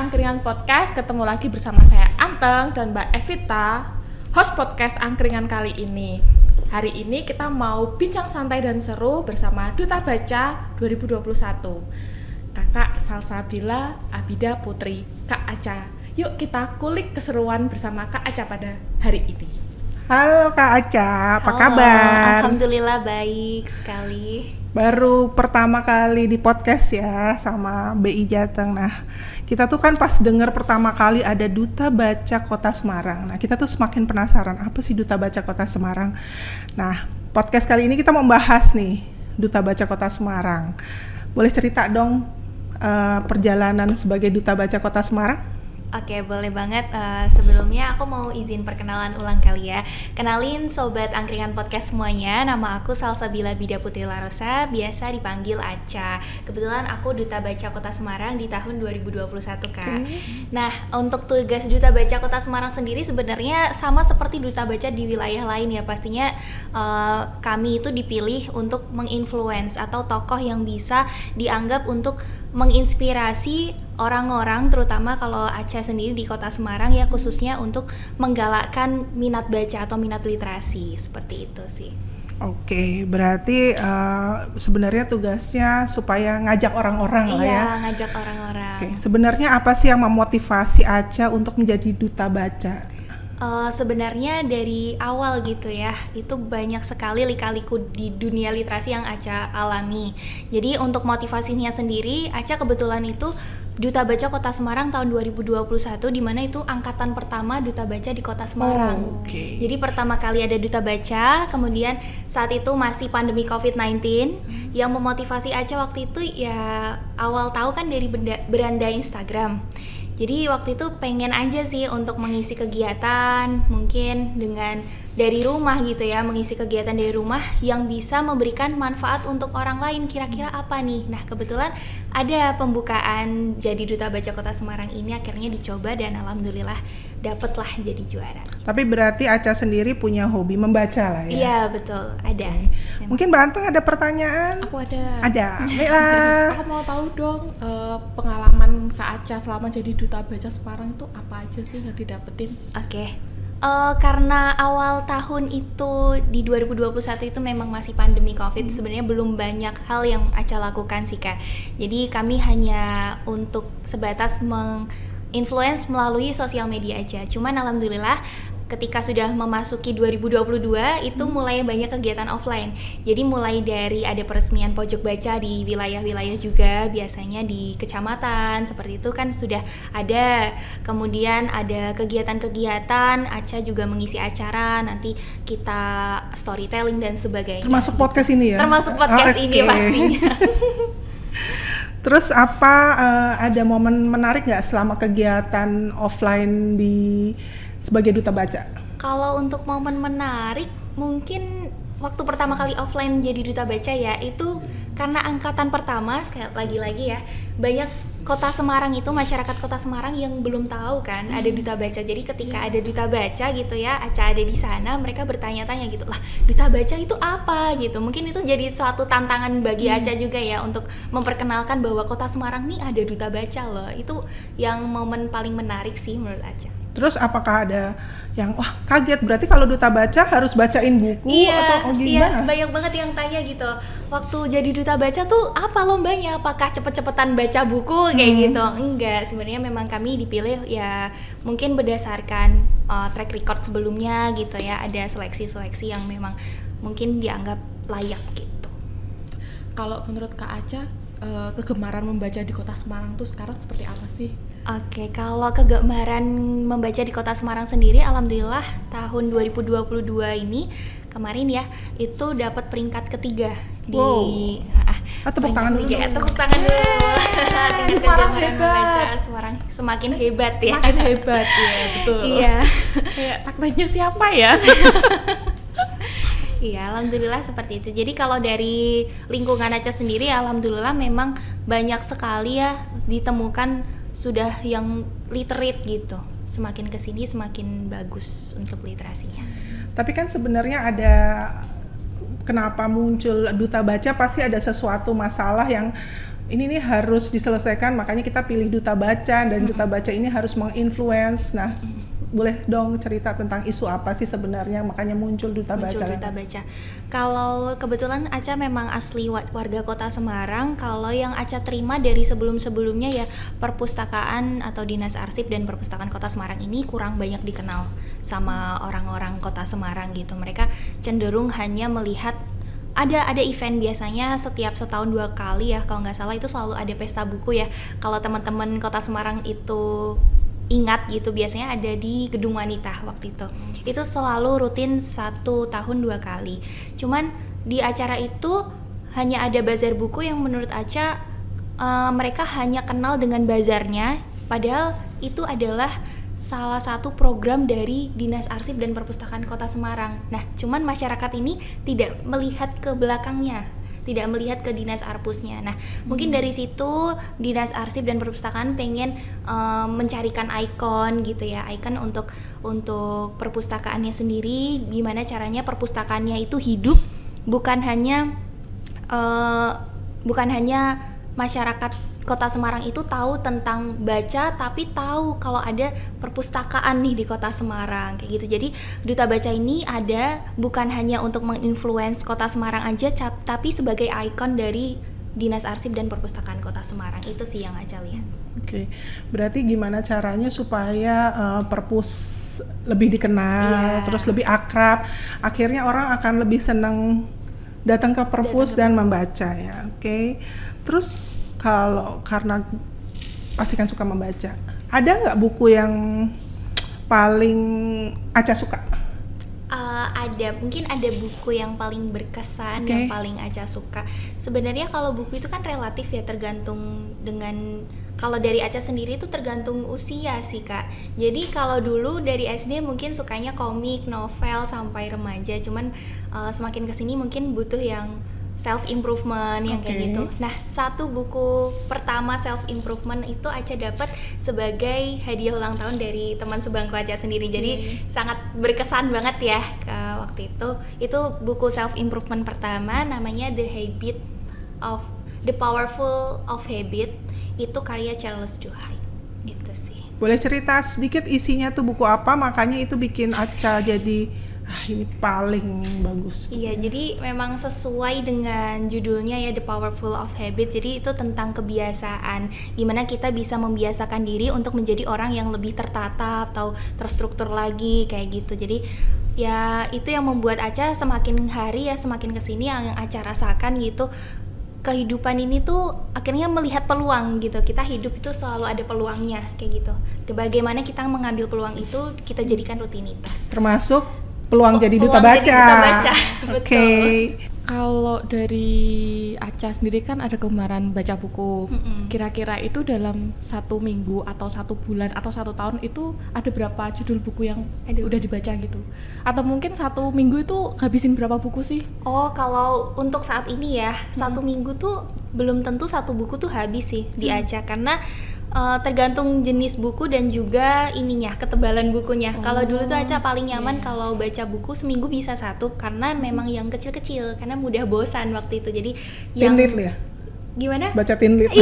Angkringan Podcast, ketemu lagi bersama saya Anteng dan Mbak Evita, host podcast Angkringan kali ini. Hari ini kita mau bincang santai dan seru bersama Duta Baca 2021, Kakak Salsabila Abida Putri, Kak Aca. Yuk kita kulik keseruan bersama Kak Aca pada hari ini. Halo Kak Aca, apa Halo, kabar? Alhamdulillah baik sekali. Baru pertama kali di podcast ya sama BI Jateng. Nah, kita tuh kan pas denger pertama kali ada Duta Baca Kota Semarang. Nah, kita tuh semakin penasaran, apa sih Duta Baca Kota Semarang? Nah, podcast kali ini kita mau bahas nih Duta Baca Kota Semarang. Boleh cerita dong perjalanan sebagai Duta Baca Kota Semarang? Oke, boleh banget. Sebelumnya aku mau izin perkenalan ulang kali ya. Kenalin Sobat Angkringan Podcast semuanya, nama aku Salsabila Abida Putri Larosa, biasa dipanggil Aca. Kebetulan aku Duta Baca Kota Semarang di tahun 2021, Kak. Nah, untuk tugas Duta Baca Kota Semarang sendiri sebenarnya sama seperti Duta Baca di wilayah lain ya. Pastinya kami itu dipilih untuk menginfluence atau tokoh yang bisa dianggap untuk menginspirasi orang-orang, terutama kalau Aca sendiri di Kota Semarang ya, khususnya untuk menggalakkan minat baca atau minat literasi, seperti itu sih. Oke, berarti sebenarnya tugasnya supaya ngajak orang-orang lah ya. Iya, ngajak orang-orang. Oke, sebenarnya apa sih yang memotivasi Aca untuk menjadi Duta Baca? Sebenarnya dari awal gitu ya, itu banyak sekali lika-liku di dunia literasi yang Aca alami. Jadi untuk motivasinya sendiri, Aca kebetulan itu Duta Baca Kota Semarang tahun 2021, di mana itu angkatan pertama Duta Baca di Kota Semarang. Jadi pertama kali ada Duta Baca, kemudian saat itu masih pandemi COVID-19. Yang memotivasi Aca waktu itu ya awal tahu kan dari beranda Instagram. Jadi waktu itu pengen aja sih untuk mengisi kegiatan mungkin dengan dari rumah gitu ya, mengisi kegiatan dari rumah yang bisa memberikan manfaat untuk orang lain. Kira-kira apa nih? Nah, kebetulan ada pembukaan jadi Duta Baca Kota Semarang ini akhirnya dicoba dan alhamdulillah dapatlah jadi juara. Tapi berarti Aca sendiri punya hobi membaca lah ya? Iya, betul, ada. Mungkin Mbak Anteng ada pertanyaan? Aku ada. Ada, baiklah. Aku mau tahu dong pengalaman Kak Aca selama jadi Duta Baca Semarang itu apa aja sih yang didapetin? Oke. Karena awal tahun itu di 2021 itu memang masih pandemi COVID, sebenarnya belum banyak hal yang Aca lakukan sih Kak. Jadi kami hanya untuk sebatas influence melalui sosial media aja. Cuman alhamdulillah ketika sudah memasuki 2022 itu mulai banyak kegiatan offline. Jadi mulai dari ada peresmian pojok baca di wilayah-wilayah juga, biasanya di kecamatan seperti itu kan sudah ada. Kemudian ada kegiatan-kegiatan, Aca juga mengisi acara, nanti kita storytelling dan sebagainya. Termasuk podcast ini ya? Termasuk podcast ini pastinya. Terus ada momen menarik nggak selama kegiatan offline sebagai Duta Baca? Kalau untuk momen menarik, mungkin waktu pertama kali offline jadi Duta Baca ya, itu karena angkatan pertama, sekali lagi-lagi ya, banyak Kota Semarang itu, masyarakat Kota Semarang yang belum tahu kan ada Duta Baca. Jadi ketika ada Duta Baca gitu ya, Aca ada di sana, mereka bertanya-tanya gitu, lah Duta Baca itu apa gitu. Mungkin itu jadi suatu tantangan bagi Aca juga ya untuk memperkenalkan bahwa Kota Semarang nih ada Duta Baca loh. Itu yang momen paling menarik sih menurut Aca. Terus apakah ada yang wah kaget, berarti kalau Duta Baca harus bacain buku atau gimana? Iya, banyak banget yang tanya gitu. Waktu jadi Duta Baca tuh apa lombanya? Apakah cepet-cepetan baca buku kayak gitu? Enggak, sebenarnya memang kami dipilih ya mungkin berdasarkan track record sebelumnya gitu ya. Ada seleksi-seleksi yang memang mungkin dianggap layak gitu. Kalau menurut Kak Aca, kegemaran membaca di Kota Semarang tuh sekarang seperti apa sih? Oke, kalau kegemaran membaca di Kota Semarang sendiri, alhamdulillah tahun 2022 ini kemarin ya itu dapat peringkat ketiga di tepuk tangan dulu. Tepuk tangan dulu. Semarang hebat. Membaca Semarang semakin hebat ya. Semakin hebat ya, betul. Iya. Kayak taklahnya siapa ya? Iya, alhamdulillah seperti itu. Jadi kalau dari lingkungan Aca sendiri, alhamdulillah memang banyak sekali ya ditemukan sudah yang literate gitu. Semakin kesini semakin bagus untuk literasinya. Tapi kan sebenarnya ada, kenapa muncul Duta Baca, pasti ada sesuatu masalah yang ini nih harus diselesaikan, makanya kita pilih duta baca, dan duta baca ini harus menginfluence. Nah, boleh dong cerita tentang isu apa sih sebenarnya makanya muncul duta baca? Duta baca. Kalau kebetulan Aca memang asli warga Kota Semarang, kalau yang Aca terima dari sebelum-sebelumnya ya perpustakaan atau Dinas Arsip dan Perpustakaan Kota Semarang ini kurang banyak dikenal sama orang-orang Kota Semarang gitu. Mereka cenderung hanya melihat ada event biasanya setiap setahun 2 kali ya, kalau nggak salah itu selalu ada pesta buku ya. Kalau teman-teman Kota Semarang itu ingat gitu, biasanya ada di Gedung Wanita waktu itu. Itu selalu rutin 1 tahun 2 kali. Cuman di acara itu hanya ada bazar buku yang menurut Aca mereka hanya kenal dengan bazarnya, padahal itu adalah salah satu program dari Dinas Arsip dan Perpustakaan Kota Semarang. Nah, cuman masyarakat ini tidak melihat ke belakangnya, tidak melihat ke Dinas Arpusnya. Nah, mungkin dari situ Dinas Arsip dan Perpustakaan pengen mencarikan ikon gitu ya, ikon untuk perpustakaannya sendiri, gimana caranya perpustakaannya itu hidup, bukan hanya masyarakat Kota Semarang itu tahu tentang baca, tapi tahu kalau ada perpustakaan nih di Kota Semarang kayak gitu. Jadi duta baca ini ada bukan hanya untuk menginfluence Kota Semarang aja, tapi sebagai ikon dari Dinas Arsip dan Perpustakaan Kota Semarang. Itu sih yang Aca lihat. Oke, berarti gimana caranya supaya perpus lebih dikenal, terus lebih akrab, akhirnya orang akan lebih senang datang ke perpus dan membaca ya. Oke. Terus kalau karena pasti kan suka membaca, ada nggak buku yang paling Aca suka? Ada, mungkin ada buku yang paling berkesan, yang paling Aca suka. Sebenarnya kalau buku itu kan relatif ya, tergantung dengan, kalau dari Aca sendiri itu tergantung usia sih Kak. Jadi kalau dulu dari SD mungkin sukanya komik, novel sampai remaja, cuman semakin kesini mungkin butuh yang self improvement yang kayak gitu. Nah, satu buku pertama self improvement itu Aca dapat sebagai hadiah ulang tahun dari teman sebangku Aca sendiri. Jadi sangat berkesan banget ya waktu itu. Itu buku self improvement pertama, namanya The Powerful of Habit. Itu karya Charles Duhigg. Itu sih. Boleh cerita sedikit isinya tuh buku apa, makanya itu bikin Aca jadi ini paling bagus. Iya, jadi memang sesuai dengan judulnya ya, The Powerful of Habit. Jadi itu tentang kebiasaan, gimana kita bisa membiasakan diri untuk menjadi orang yang lebih tertata atau terstruktur lagi kayak gitu. Jadi ya itu yang membuat Aca semakin hari ya semakin kesini yang Aca rasakan gitu, kehidupan ini tuh akhirnya melihat peluang gitu. Kita hidup itu selalu ada peluangnya kayak gitu. Bagaimana kita mengambil peluang itu, kita jadikan rutinitas. Termasuk peluang jadi duta baca. Oke. Kalau dari Aca sendiri kan ada kegemaran baca buku. Kira-kira itu dalam 1 minggu atau 1 bulan atau 1 tahun itu ada berapa judul buku yang udah dibaca gitu? Atau mungkin 1 minggu itu ngabisin berapa buku sih? Oh, kalau untuk saat ini ya 1 minggu tuh belum tentu 1 buku tuh habis sih di Aca, karena tergantung jenis buku dan juga ininya, ketebalan bukunya. Kalau dulu tuh Aca paling nyaman kalau baca buku seminggu bisa 1, karena memang yang kecil-kecil, karena mudah bosan waktu itu. Jadi yang Teen lit ya? Gimana? Baca teen lit.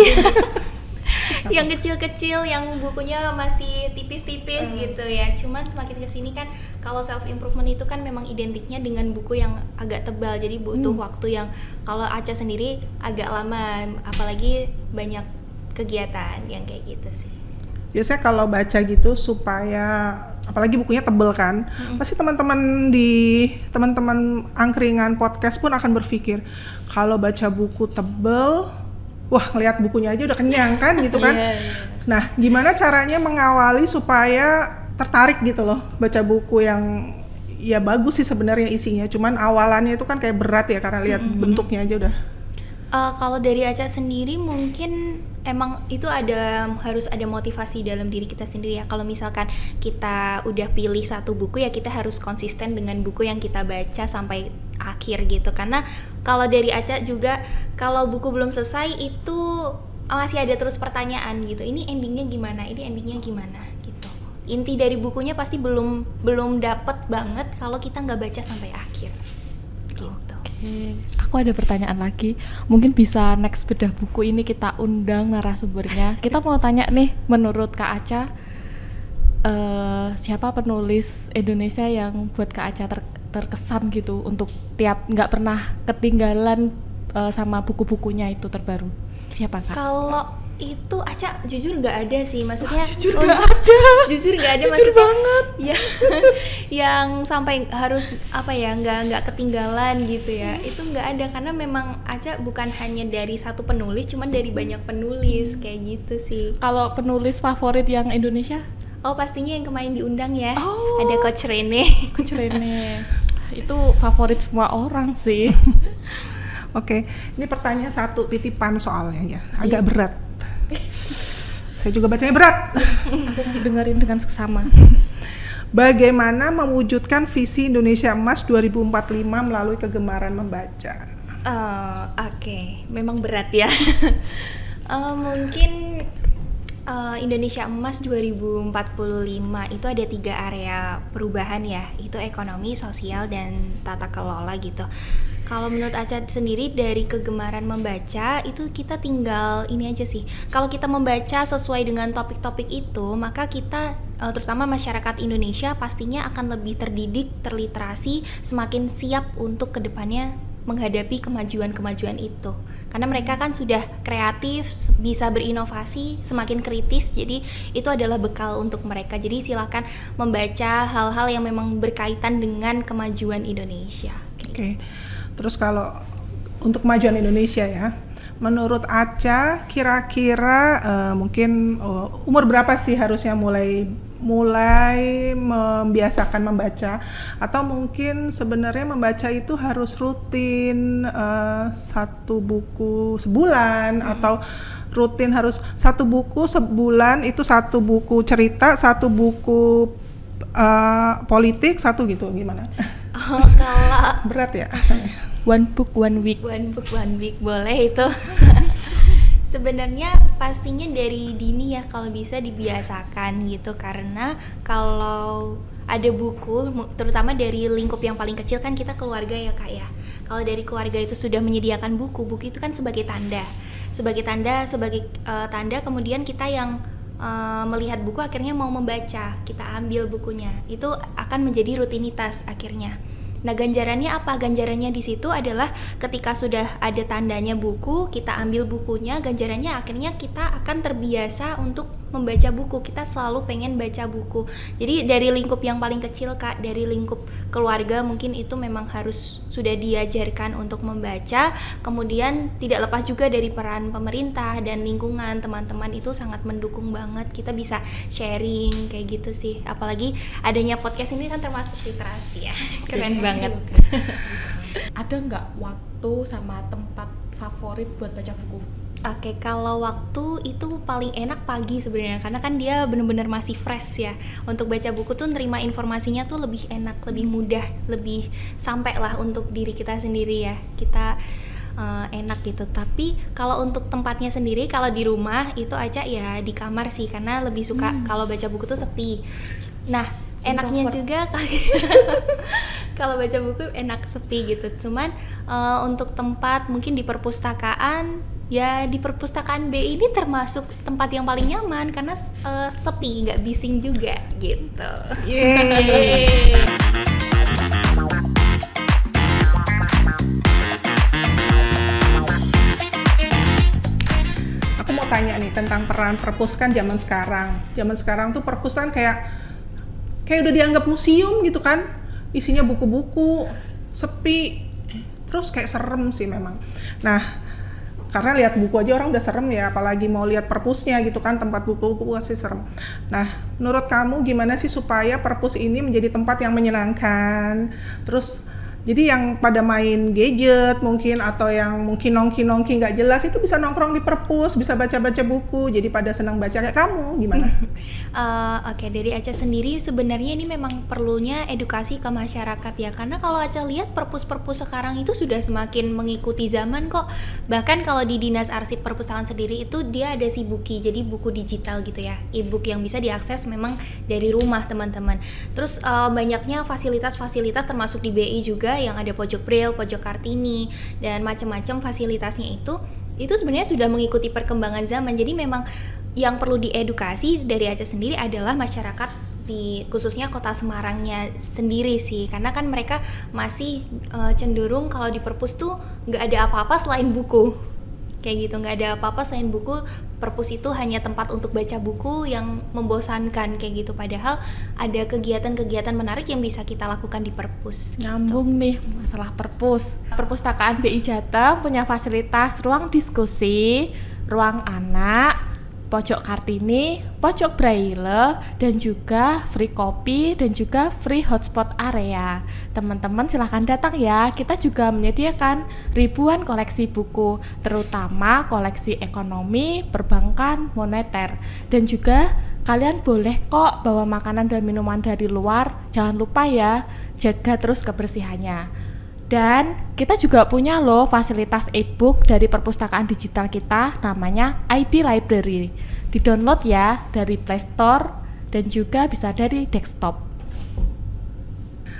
Yang kecil-kecil, yang bukunya masih tipis-tipis gitu ya. Cuman semakin kesini kan kalau self improvement itu kan memang identiknya dengan buku yang agak tebal, jadi butuh waktu yang kalau Aca sendiri agak lama, apalagi banyak kegiatan yang kayak gitu sih. Biasanya kalau baca gitu supaya, apalagi bukunya tebel kan, pasti teman-teman angkringan podcast pun akan berpikir kalau baca buku tebel, wah ngelihat bukunya aja udah kenyang kan gitu kan. Nah, gimana caranya mengawali supaya tertarik gitu loh baca buku yang ya bagus sih sebenarnya isinya, cuman awalannya itu kan kayak berat ya karena lihat bentuknya aja udah. Kalau dari Aca sendiri mungkin emang itu harus ada motivasi dalam diri kita sendiri ya. Kalau misalkan kita udah pilih 1 buku ya kita harus konsisten dengan buku yang kita baca sampai akhir gitu. Karena kalau dari Aca juga, kalau buku belum selesai itu masih ada terus pertanyaan gitu. Ini endingnya gimana? Ini endingnya gimana? Gitu. Inti dari bukunya pasti belum dapet banget kalau kita nggak baca sampai akhir. Gitu. Aku ada pertanyaan lagi. Mungkin bisa next bedah buku ini kita undang narasumbernya. Kita mau tanya nih, menurut Kak Aca, siapa penulis Indonesia yang buat Kak Aca terkesan gitu untuk tiap nggak pernah ketinggalan sama buku-bukunya itu terbaru? Siapa Kak? Kalau itu Aca jujur nggak ada sih, maksudnya Jujur nggak ada. jujur nggak ada, Jujur maksudnya banget. ya yang sampai harus apa ya, nggak ketinggalan gitu ya, itu nggak ada, karena memang Aca bukan hanya dari satu penulis, cuman dari banyak penulis kayak gitu sih. Kalau penulis favorit yang Indonesia? Oh pastinya yang kemarin diundang ya, Oh. ada Coach Rene. Coach Rene. Itu favorit semua orang sih. Oke, ini pertanyaan satu titipan soalnya ya, agak berat. Saya juga bacanya berat. Aku dengerin dengan seksama. Bagaimana mewujudkan visi Indonesia Emas 2045 melalui kegemaran membaca? Oke, memang berat ya. Mungkin Indonesia Emas 2045 itu ada 3 area perubahan ya, itu ekonomi, sosial, dan tata kelola gitu. Kalau menurut Aca sendiri dari kegemaran membaca itu kita tinggal ini aja sih. Kalau kita membaca sesuai dengan topik-topik itu, maka kita terutama masyarakat Indonesia pastinya akan lebih terdidik, terliterasi, semakin siap untuk kedepannya menghadapi kemajuan-kemajuan itu. Karena mereka kan sudah kreatif, bisa berinovasi, semakin kritis, jadi itu adalah bekal untuk mereka. Jadi silakan membaca hal-hal yang memang berkaitan dengan kemajuan Indonesia. Oke. Terus kalau untuk kemajuan Indonesia ya, menurut Aca kira-kira mungkin umur berapa sih harusnya mulai membiasakan membaca, atau mungkin sebenarnya membaca itu harus rutin 1 buku sebulan, atau rutin harus 1 buku sebulan, itu 1 buku cerita, 1 buku politik, 1 gitu, gimana? Oh, kalau Berat ya? One book, one week. One book, one week boleh itu. Sebenarnya pastinya dari dini ya, kalau bisa dibiasakan gitu, karena kalau ada buku, terutama dari lingkup yang paling kecil kan kita keluarga ya Kak ya. Kalau dari keluarga itu sudah menyediakan buku itu kan sebagai tanda, tanda kemudian kita yang melihat buku akhirnya mau membaca, kita ambil bukunya, itu akan menjadi rutinitas akhirnya. Nah, ganjarannya apa? Ganjarannya di situ adalah ketika sudah ada tandanya buku, kita ambil bukunya, ganjarannya akhirnya kita akan terbiasa untuk membaca buku. Kita selalu pengen baca buku. Jadi dari lingkup yang paling kecil Kak, dari lingkup keluarga mungkin itu memang harus sudah diajarkan untuk membaca. Kemudian tidak lepas juga dari peran pemerintah dan lingkungan, teman-teman itu sangat mendukung banget. Kita bisa sharing kayak gitu sih. Apalagi adanya podcast ini kan termasuk literasi ya. Keren banget. Ada nggak waktu sama tempat favorit buat baca buku? Oke, kalau waktu itu paling enak pagi sebenarnya, karena kan dia benar-benar masih fresh ya. Untuk baca buku tuh nerima informasinya tuh lebih enak, lebih mudah, lebih sampai lah untuk diri kita sendiri ya. Kita enak gitu. Tapi kalau untuk tempatnya sendiri, kalau di rumah itu aja ya di kamar sih, karena lebih suka kalau baca buku tuh sepi. Nah, enaknya juga kalau baca buku enak sepi gitu. Cuman untuk tempat mungkin di perpustakaan, ya di perpustakaan BI ini termasuk tempat yang paling nyaman karena sepi, nggak bising juga gitu. Yeay. Aku mau tanya nih tentang peran perpustakaan zaman sekarang. Zaman sekarang tuh perpustakaan kayak udah dianggap museum gitu kan. Isinya buku-buku, sepi, terus kayak serem sih memang. Nah, karena lihat buku aja orang udah serem ya, apalagi mau lihat perpusnya gitu kan, tempat buku-buku pasti serem. Nah, menurut kamu gimana sih supaya perpus ini menjadi tempat yang menyenangkan? Terus jadi yang pada main gadget mungkin, atau yang mungkin nongki-nongki nggak jelas, itu bisa nongkrong di perpus, bisa baca-baca buku, jadi pada senang baca kayak kamu, gimana? Oke, dari Aca sendiri sebenarnya ini memang perlunya edukasi ke masyarakat ya, karena kalau Aca lihat perpus-perpus sekarang itu sudah semakin mengikuti zaman kok. Bahkan kalau di Dinas Arsip Perpustakaan sendiri itu dia ada Sibuki, jadi buku digital gitu ya, e-book yang bisa diakses memang dari rumah teman-teman. Terus banyaknya fasilitas-fasilitas termasuk di BI juga yang ada pojok Braille, pojok Kartini dan macam-macam fasilitasnya itu sebenarnya sudah mengikuti perkembangan zaman. Jadi memang yang perlu diedukasi dari Aca sendiri adalah masyarakat di khususnya Kota Semarangnya sendiri sih, karena kan mereka masih cenderung kalau di perpus tuh nggak ada apa-apa selain buku kayak gitu, nggak ada apa-apa selain buku. Perpus itu hanya tempat untuk baca buku yang membosankan kayak gitu, padahal ada kegiatan-kegiatan menarik yang bisa kita lakukan di perpus. Nyambung nih masalah perpus. Perpustakaan BI Jateng punya fasilitas ruang diskusi, ruang anak, pojok Kartini, pojok Braille, dan juga free kopi dan juga free hotspot area. Teman-teman silahkan datang ya. Kita juga menyediakan ribuan koleksi buku, terutama koleksi ekonomi, perbankan, moneter. Dan juga kalian boleh kok bawa makanan dan minuman dari luar. Jangan lupa ya, jaga terus kebersihannya. Dan kita juga punya loh fasilitas e-book dari perpustakaan digital kita, namanya IB Library. Di-download ya dari Play Store dan juga bisa dari desktop.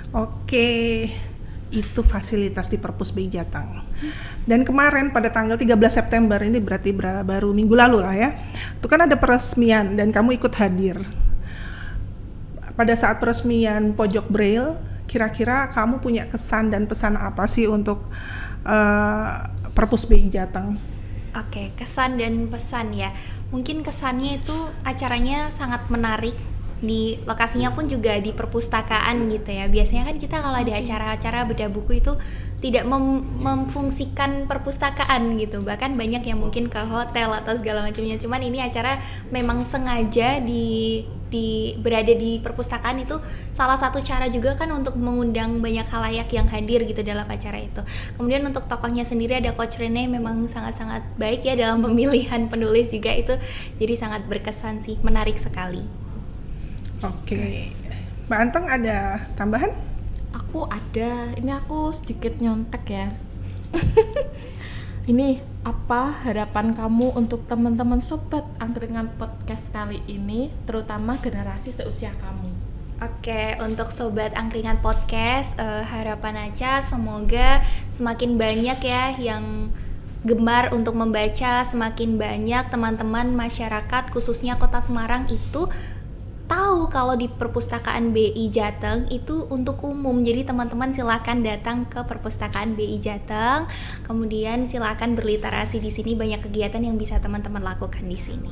Oke, itu fasilitas di Perpus BI Jateng. Dan kemarin pada tanggal 13 September, ini berarti baru minggu lalu lah ya, itu kan ada peresmian dan kamu ikut hadir. Pada saat peresmian pojok Braille, kira-kira kamu punya kesan dan pesan apa sih untuk Perpus BI Jateng? Oke, kesan dan pesan ya. Mungkin kesannya itu acaranya sangat menarik. Di lokasinya pun juga di perpustakaan gitu ya. Biasanya kan kita kalau ada acara-acara bedah buku itu tidak memfungsikan perpustakaan gitu. Bahkan banyak yang mungkin ke hotel atau segala macamnya. Cuman ini acara memang sengaja berada di perpustakaan, itu salah satu cara juga kan untuk mengundang banyak khalayak yang hadir gitu dalam acara itu. Kemudian untuk tokohnya sendiri ada Coach Rene, memang sangat-sangat baik ya dalam pemilihan penulis juga, itu jadi sangat berkesan sih, menarik sekali. Oke, Mbak Anteng ada tambahan? Aku ada, ini aku sedikit nyontek ya. Ini apa harapan kamu untuk teman-teman sobat angkringan podcast kali ini, terutama generasi seusia kamu? Oke, untuk sobat angkringan podcast, harapan aja semoga semakin banyak ya yang gemar untuk membaca, semakin banyak teman-teman masyarakat khususnya Kota Semarang itu tahu kalau di perpustakaan BI Jateng itu untuk umum. Jadi teman-teman silakan datang ke perpustakaan BI Jateng. Kemudian silakan berliterasi di sini, banyak kegiatan yang bisa teman-teman lakukan di sini.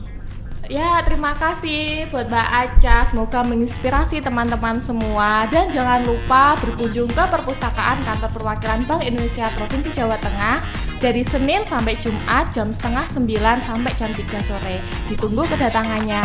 Ya, terima kasih buat Mbak Aca. Semoga menginspirasi teman-teman semua. Dan jangan lupa berkunjung ke perpustakaan kantor perwakilan Bank Indonesia Provinsi Jawa Tengah dari Senin sampai Jumat jam 8:30 sampai jam 3 sore. Ditunggu kedatangannya.